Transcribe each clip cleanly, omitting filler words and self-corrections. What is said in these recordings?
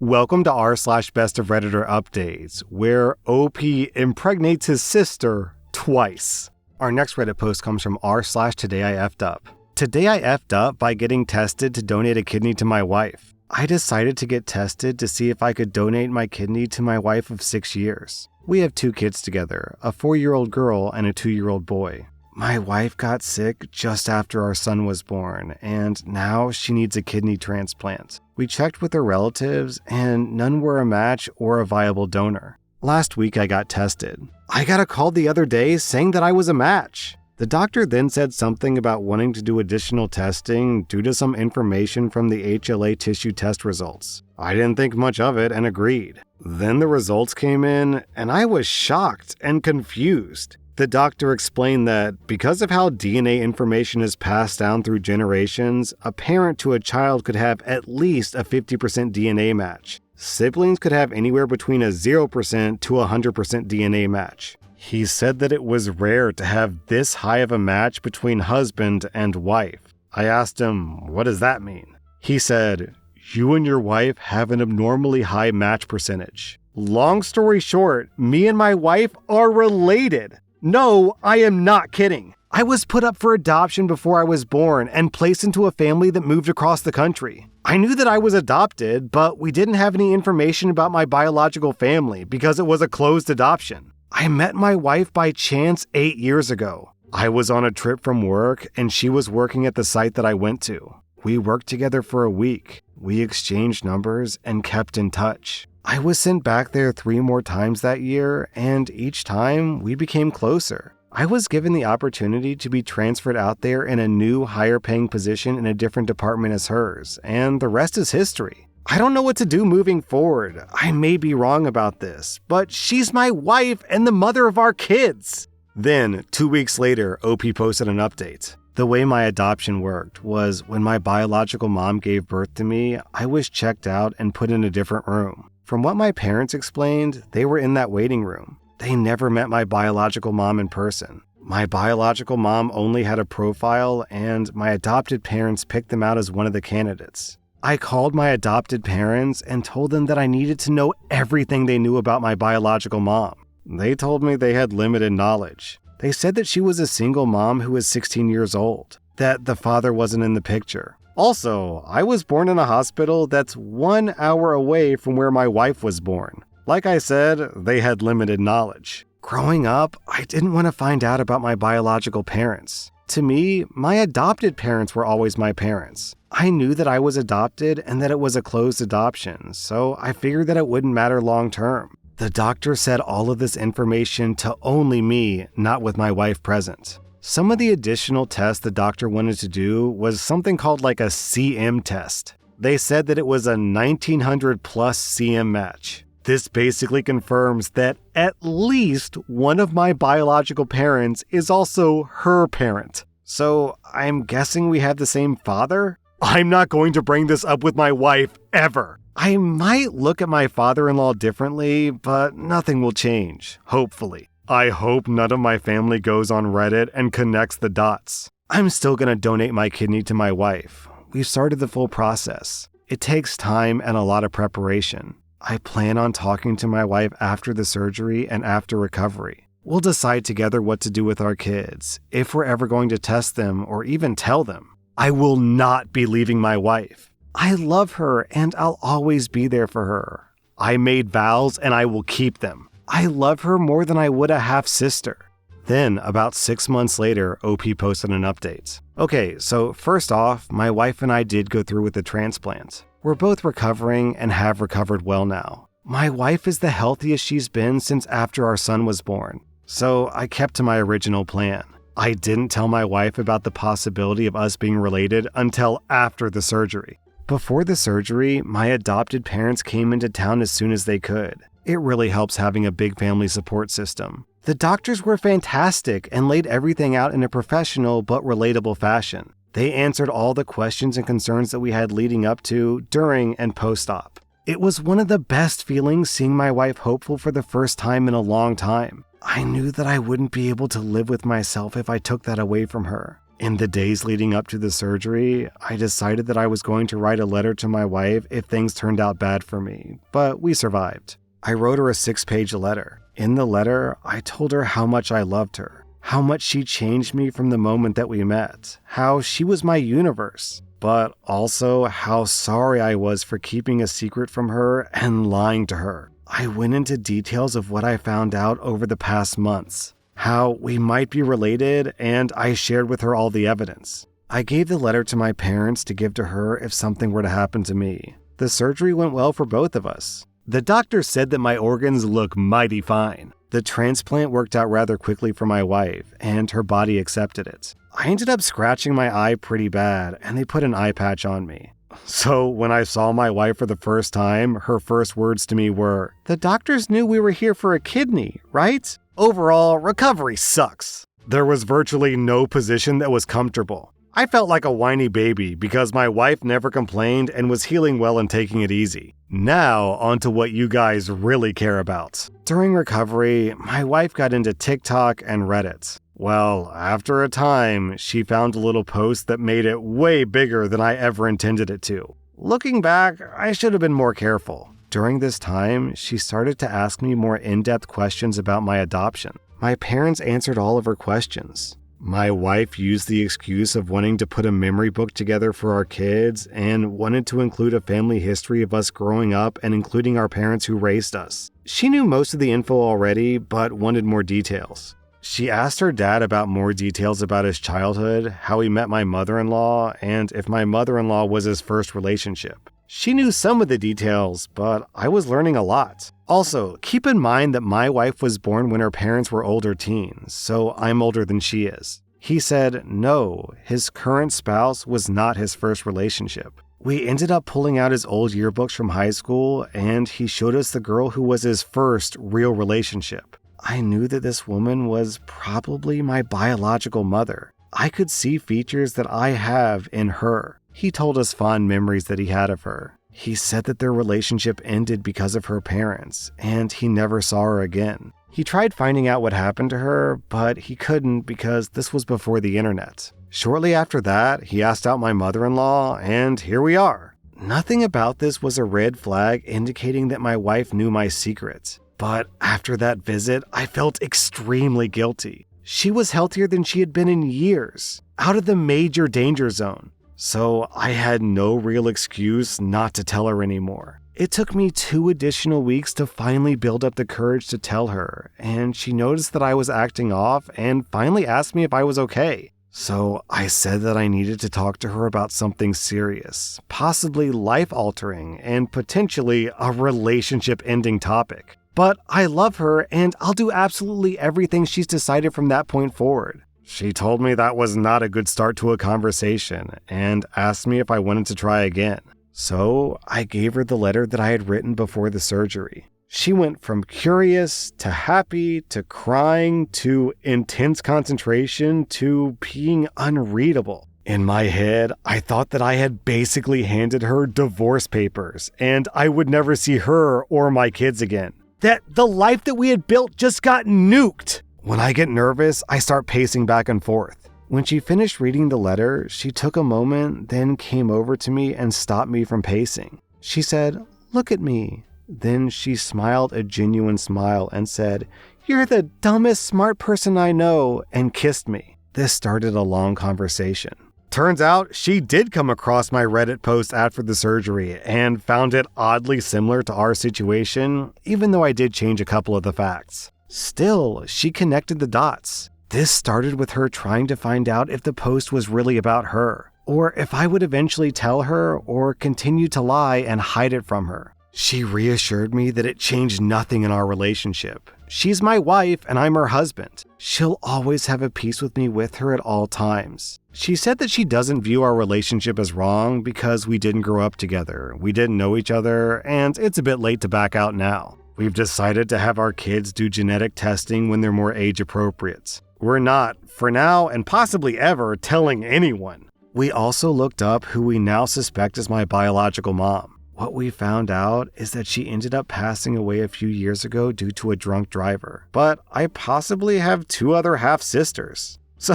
Welcome to r/Bestof Redditor updates, where OP impregnates his sister twice. Our next Reddit post comes from r/Today I effed up. Today I effed up by getting tested to donate a kidney to my wife. I decided to get tested to see if I could donate my kidney to my wife of 6 years. We have 2 kids together, a 4-year-old girl and a 2-year-old boy. My wife got sick just after our son was born, and now she needs a kidney transplant. We checked with her relatives, and none were a match or a viable donor. Last week I got tested. I got a call the other day saying that I was a match. The doctor then said something about wanting to do additional testing due to some information from the HLA tissue test results. I didn't think much of it and agreed. Then the results came in, and I was shocked and confused. The doctor explained that because of how DNA information is passed down through generations, a parent to a child could have at least a 50% DNA match. Siblings could have anywhere between a 0% to a 100% DNA match. He said that it was rare to have this high of a match between husband and wife. I asked him, what does that mean? He said, you and your wife have an abnormally high match percentage. Long story short, me and my wife are related. No, I am not kidding. I was put up for adoption before I was born and placed into a family that moved across the country. I knew that I was adopted, but we didn't have any information about my biological family because it was a closed adoption. I met my wife by chance 8 years ago. I was on a trip from work and she was working at the site that I went to. We worked together for a week. We exchanged numbers and kept in touch. I was sent back there 3 more times that year, and each time we became closer. I was given the opportunity to be transferred out there in a new, higher-paying position in a different department as hers, and the rest is history. I don't know what to do moving forward. I may be wrong about this, but she's my wife and the mother of our kids. Then, 2 weeks later, OP posted an update. The way my adoption worked was when my biological mom gave birth to me, I was checked out and put in a different room. From what my parents explained, they were in that waiting room. They never met my biological mom in person. My biological mom only had a profile, and my adopted parents picked them out as one of the candidates. I called my adopted parents and told them that I needed to know everything they knew about my biological mom. They told me they had limited knowledge. They said that she was a single mom who was 16 years old, that the father wasn't in the picture. Also, I was born in a hospital that's 1 hour away from where my wife was born. Like I said, they had limited knowledge. Growing up, I didn't want to find out about my biological parents. To me, my adopted parents were always my parents. I knew that I was adopted and that it was a closed adoption, so I figured that it wouldn't matter long term. The doctor said all of this information to only me, not with my wife present. Some of the additional tests the doctor wanted to do was something called like a CM test. They said that it was a 1900 plus CM match. This basically confirms that at least one of my biological parents is also her parent. So I'm guessing we have the same father? I'm not going to bring this up with my wife ever. I might look at my father-in-law differently, but nothing will change, hopefully. I hope none of my family goes on Reddit and connects the dots. I'm still going to donate my kidney to my wife. We've started the full process. It takes time and a lot of preparation. I plan on talking to my wife after the surgery and after recovery. We'll decide together what to do with our kids, if we're ever going to test them or even tell them. I will not be leaving my wife. I love her and I'll always be there for her. I made vows and I will keep them. I love her more than I would a half-sister. Then, about 6 months later, OP posted an update. Okay, so first off, my wife and I did go through with the transplant. We're both recovering and have recovered well now. My wife is the healthiest she's been since after our son was born. So I kept to my original plan. I didn't tell my wife about the possibility of us being related until after the surgery. Before the surgery, my adopted parents came into town as soon as they could. It really helps having a big family support system. The doctors were fantastic and laid everything out in a professional but relatable fashion. They answered all the questions and concerns that we had leading up to, during, and post-op. It was one of the best feelings seeing my wife hopeful for the first time in a long time. I knew that I wouldn't be able to live with myself if I took that away from her. In the days leading up to the surgery, I decided that I was going to write a letter to my wife if things turned out bad for me, but we survived. I wrote her a 6-page letter. In the letter, I told her how much I loved her, how much she changed me from the moment that we met, how she was my universe, but also how sorry I was for keeping a secret from her and lying to her. I went into details of what I found out over the past months, how we might be related, and I shared with her all the evidence. I gave the letter to my parents to give to her if something were to happen to me. The surgery went well for both of us. The doctor said that my organs look mighty fine. The transplant worked out rather quickly for my wife, and her body accepted it. I ended up scratching my eye pretty bad, and they put an eye patch on me. So when I saw my wife for the first time, her first words to me were, "The doctors knew we were here for a kidney, right?" Overall, recovery sucks. There was virtually no position that was comfortable. I felt like a whiny baby because my wife never complained and was healing well and taking it easy. Now, onto what you guys really care about. During recovery, my wife got into TikTok and Reddit. Well, after a time, she found a little post that made it way bigger than I ever intended it to. Looking back, I should have been more careful. During this time, she started to ask me more in-depth questions about my adoption. My parents answered all of her questions. My wife used the excuse of wanting to put a memory book together for our kids and wanted to include a family history of us growing up and including our parents who raised us. She knew most of the info already, but wanted more details. She asked her dad about more details about his childhood, how he met my mother-in-law, and if my mother-in-law was his first relationship. She knew some of the details, but I was learning a lot. Also, keep in mind that my wife was born when her parents were older teens, so I'm older than she is. He said no, his current spouse was not his first relationship. We ended up pulling out his old yearbooks from high school, and he showed us the girl who was his first real relationship. I knew that this woman was probably my biological mother. I could see features that I have in her. He told us fond memories that he had of her. He said that their relationship ended because of her parents, and he never saw her again. He tried finding out what happened to her, but he couldn't because this was before the internet. Shortly after that, he asked out my mother-in-law, and here we are. Nothing about this was a red flag indicating that my wife knew my secret. But after that visit, I felt extremely guilty. She was healthier than she had been in years, out of the major danger zone. So I had no real excuse not to tell her anymore. It took me 2 additional weeks to finally build up the courage to tell her, and she noticed that I was acting off and finally asked me if I was okay. So I said that I needed to talk to her about something serious, possibly life-altering, and potentially a relationship-ending topic. But I love her, and I'll do absolutely everything she's decided from that point forward. She told me that was not a good start to a conversation and asked me if I wanted to try again. So I gave her the letter that I had written before the surgery. She went from curious to happy to crying to intense concentration to being unreadable. In my head, I thought that I had basically handed her divorce papers and I would never see her or my kids again. That the life that we had built just got nuked. When I get nervous, I start pacing back and forth. When she finished reading the letter, she took a moment, then came over to me and stopped me from pacing. She said, "Look at me." Then she smiled a genuine smile and said, "You're the dumbest smart person I know," and kissed me. This started a long conversation. Turns out she did come across my Reddit post after the surgery and found it oddly similar to our situation, even though I did change a couple of the facts. Still, she connected the dots. This started with her trying to find out if the post was really about her, or if I would eventually tell her or continue to lie and hide it from her. She reassured me that it changed nothing in our relationship. She's my wife and I'm her husband. She'll always have a piece with me with her at all times. She said that she doesn't view our relationship as wrong because we didn't grow up together, we didn't know each other, and it's a bit late to back out now. We've decided to have our kids do genetic testing when they're more age appropriate. We're not, for now and possibly ever, telling anyone. We also looked up who we now suspect is my biological mom. What we found out is that she ended up passing away a few years ago due to a drunk driver. But I possibly have 2 other half-sisters. So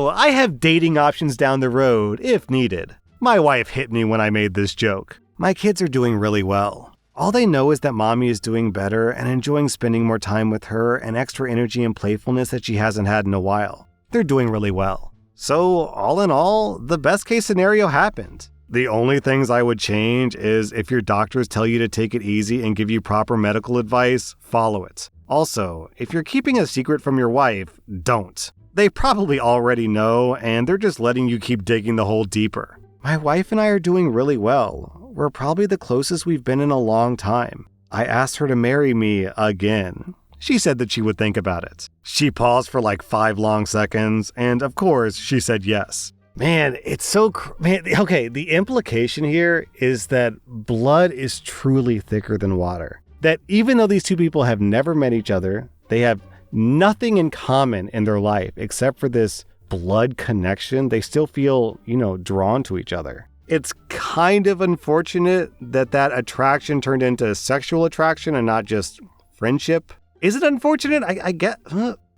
I have dating options down the road if needed. My wife hit me when I made this joke. My kids are doing really well. All they know is that mommy is doing better and enjoying spending more time with her and extra energy and playfulness that she hasn't had in a while. They're doing really well. So all in all, the best case scenario happened. The only things I would change is if your doctors tell you to take it easy and give you proper medical advice, follow it. Also, if you're keeping a secret from your wife, don't. They probably already know, and they're just letting you keep digging the hole deeper. My wife and I are doing really well. We're probably the closest we've been in a long time. I asked her to marry me again. She said that she would think about it. She paused for like 5 long seconds, and of course, she said yes. Man, it's so... Okay, the implication here is that blood is truly thicker than water. That even though these two people have never met each other, they have nothing in common in their life except for this blood connection, they still feel, drawn to each other. It's kind of unfortunate that attraction turned into sexual attraction and not just friendship. Is it unfortunate? I get...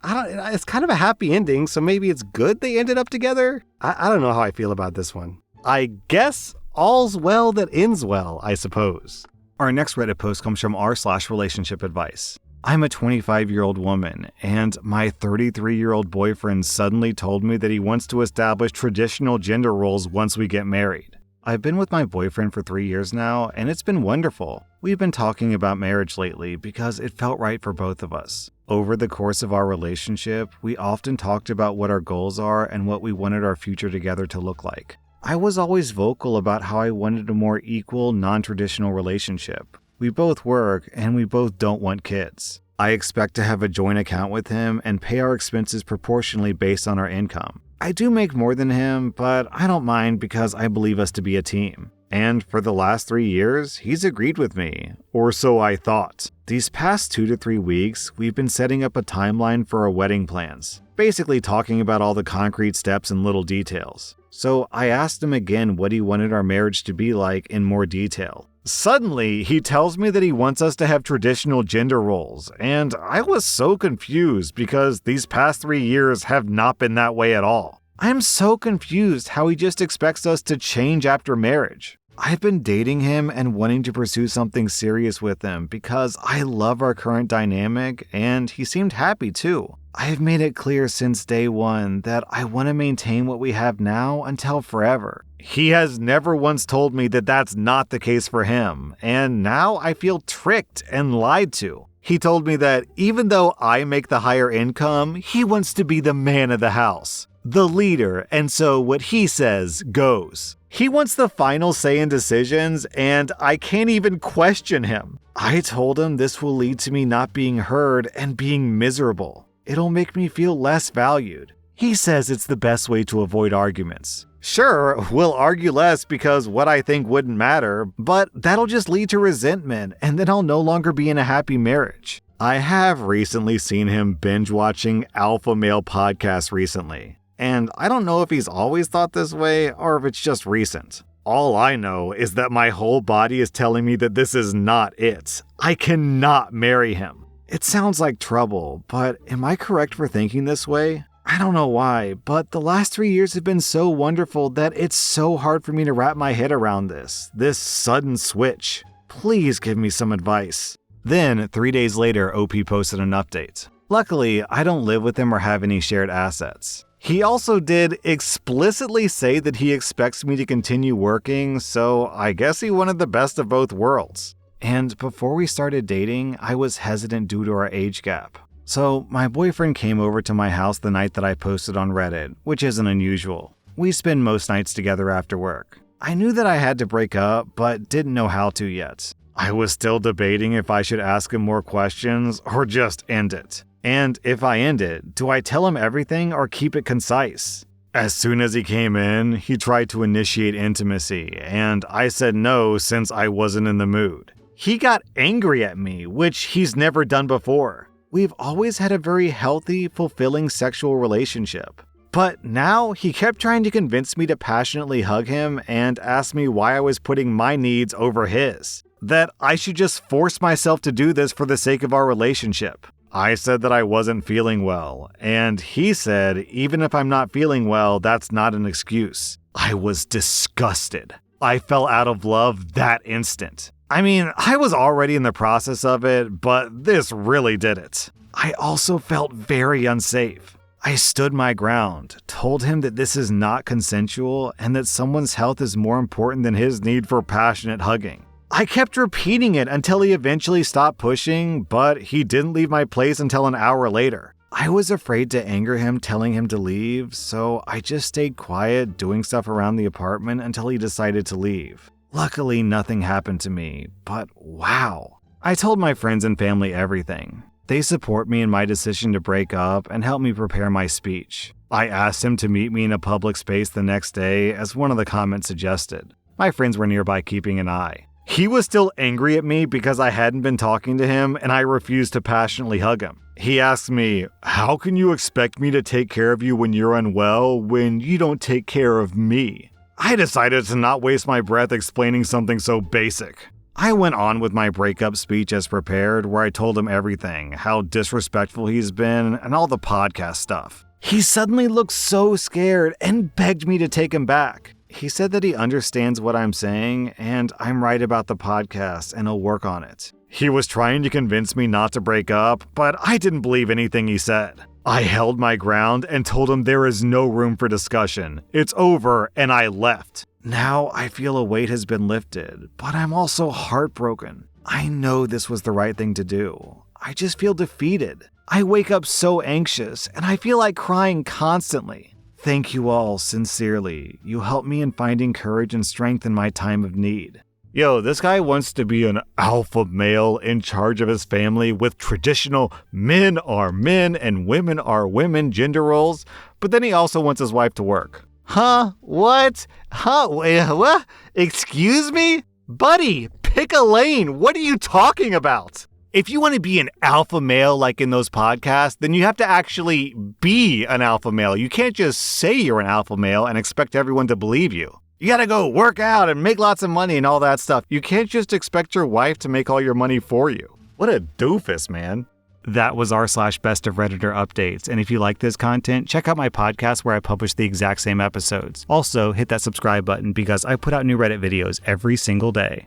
it's kind of a happy ending, so maybe it's good they ended up together? I don't know how I feel about this one. I guess all's well that ends well, I suppose. Our next Reddit post comes from rSlash relationship advice. I'm a 25-year-old woman, and my 33-year-old boyfriend suddenly told me that he wants to establish traditional gender roles once we get married. I've been with my boyfriend for 3 years now, and it's been wonderful. We've been talking about marriage lately because it felt right for both of us. Over the course of our relationship, we often talked about what our goals are and what we wanted our future together to look like. I was always vocal about how I wanted a more equal, non-traditional relationship. We both work, and we both don't want kids. I expect to have a joint account with him and pay our expenses proportionally based on our income. I do make more than him, but I don't mind because I believe us to be a team. And for the last 3 years, he's agreed with me. Or so I thought. These past 2 to 3 weeks, we've been setting up a timeline for our wedding plans. Basically talking about all the concrete steps and little details. So I asked him again what he wanted our marriage to be like in more detail. Suddenly, he tells me that he wants us to have traditional gender roles, and I was so confused because these past 3 years have not been that way at all. I'm so confused how he just expects us to change after marriage. I've been dating him and wanting to pursue something serious with him because I love our current dynamic, and he seemed happy too. I have made it clear since day one that I want to maintain what we have now until forever. He has never once told me that that's not the case for him, and now I feel tricked and lied to. He told me that even though I make the higher income, he wants to be the man of the house, the leader, and so what he says goes. He wants the final say in decisions, and I can't even question him. I told him this will lead to me not being heard and being miserable. It'll make me feel less valued. He says it's the best way to avoid arguments. Sure, we'll argue less because what I think wouldn't matter, but that'll just lead to resentment, and then I'll no longer be in a happy marriage. I have recently seen him binge-watching alpha male podcasts recently, and I don't know if he's always thought this way or if it's just recent. All I know is that my whole body is telling me that this is not it. I cannot marry him. It sounds like trouble, but am I correct for thinking this way? I don't know why, but the last 3 years have been so wonderful that it's so hard for me to wrap my head around this sudden switch. Please give me some advice. Then, 3 days later, OP posted an update. Luckily, I don't live with him or have any shared assets. He also did explicitly say that he expects me to continue working, so I guess he wanted the best of both worlds. And before we started dating, I was hesitant due to our age gap. So my boyfriend came over to my house the night that I posted on Reddit, which isn't unusual. We spend most nights together after work. I knew that I had to break up, but didn't know how to yet. I was still debating if I should ask him more questions or just end it. And if I end it, do I tell him everything or keep it concise? As soon as he came in, he tried to initiate intimacy, and I said no since I wasn't in the mood. He got angry at me, which he's never done before. We've always had a very healthy, fulfilling sexual relationship. But now he kept trying to convince me to passionately hug him and ask me why I was putting my needs over his. That I should just force myself to do this for the sake of our relationship. I said that I wasn't feeling well, and he said, even if I'm not feeling well, that's not an excuse. I was disgusted. I fell out of love that instant. I mean, I was already in the process of it, but this really did it. I also felt very unsafe. I stood my ground, told him that this is not consensual and that someone's health is more important than his need for passionate hugging. I kept repeating it until he eventually stopped pushing, but he didn't leave my place until an hour later. I was afraid to anger him telling him to leave, so I just stayed quiet doing stuff around the apartment until he decided to leave. Luckily, nothing happened to me, but wow. I told my friends and family everything. They support me in my decision to break up and help me prepare my speech. I asked him to meet me in a public space the next day, as one of the comments suggested. My friends were nearby keeping an eye. He was still angry at me because I hadn't been talking to him and I refused to passionately hug him. He asked me, "How can you expect me to take care of you when you're unwell when you don't take care of me?" I decided to not waste my breath explaining something so basic. I went on with my breakup speech as prepared, where I told him everything, how disrespectful he's been, and all the podcast stuff. He suddenly looked so scared and begged me to take him back. He said that he understands what I'm saying, and I'm right about the podcast, and he'll work on it. He was trying to convince me not to break up, but I didn't believe anything he said. I held my ground and told him there is no room for discussion. It's over, and I left. Now I feel a weight has been lifted, but I'm also heartbroken. I know this was the right thing to do. I just feel defeated. I wake up so anxious, and I feel like crying constantly. Thank you all, sincerely. You helped me in finding courage and strength in my time of need. Yo, this guy wants to be an alpha male in charge of his family with traditional men are men and women are women gender roles, but then he also wants his wife to work. Huh? What? Huh? What? Excuse me? Buddy, pick a lane. What are you talking about? If you want to be an alpha male like in those podcasts, then you have to actually be an alpha male. You can't just say you're an alpha male and expect everyone to believe you. You gotta go work out and make lots of money and all that stuff. You can't just expect your wife to make all your money for you. What a doofus, man. That was r/Best of Redditor updates. And if you like this content, check out my podcast where I publish the exact same episodes. Also, hit that subscribe button because I put out new Reddit videos every single day.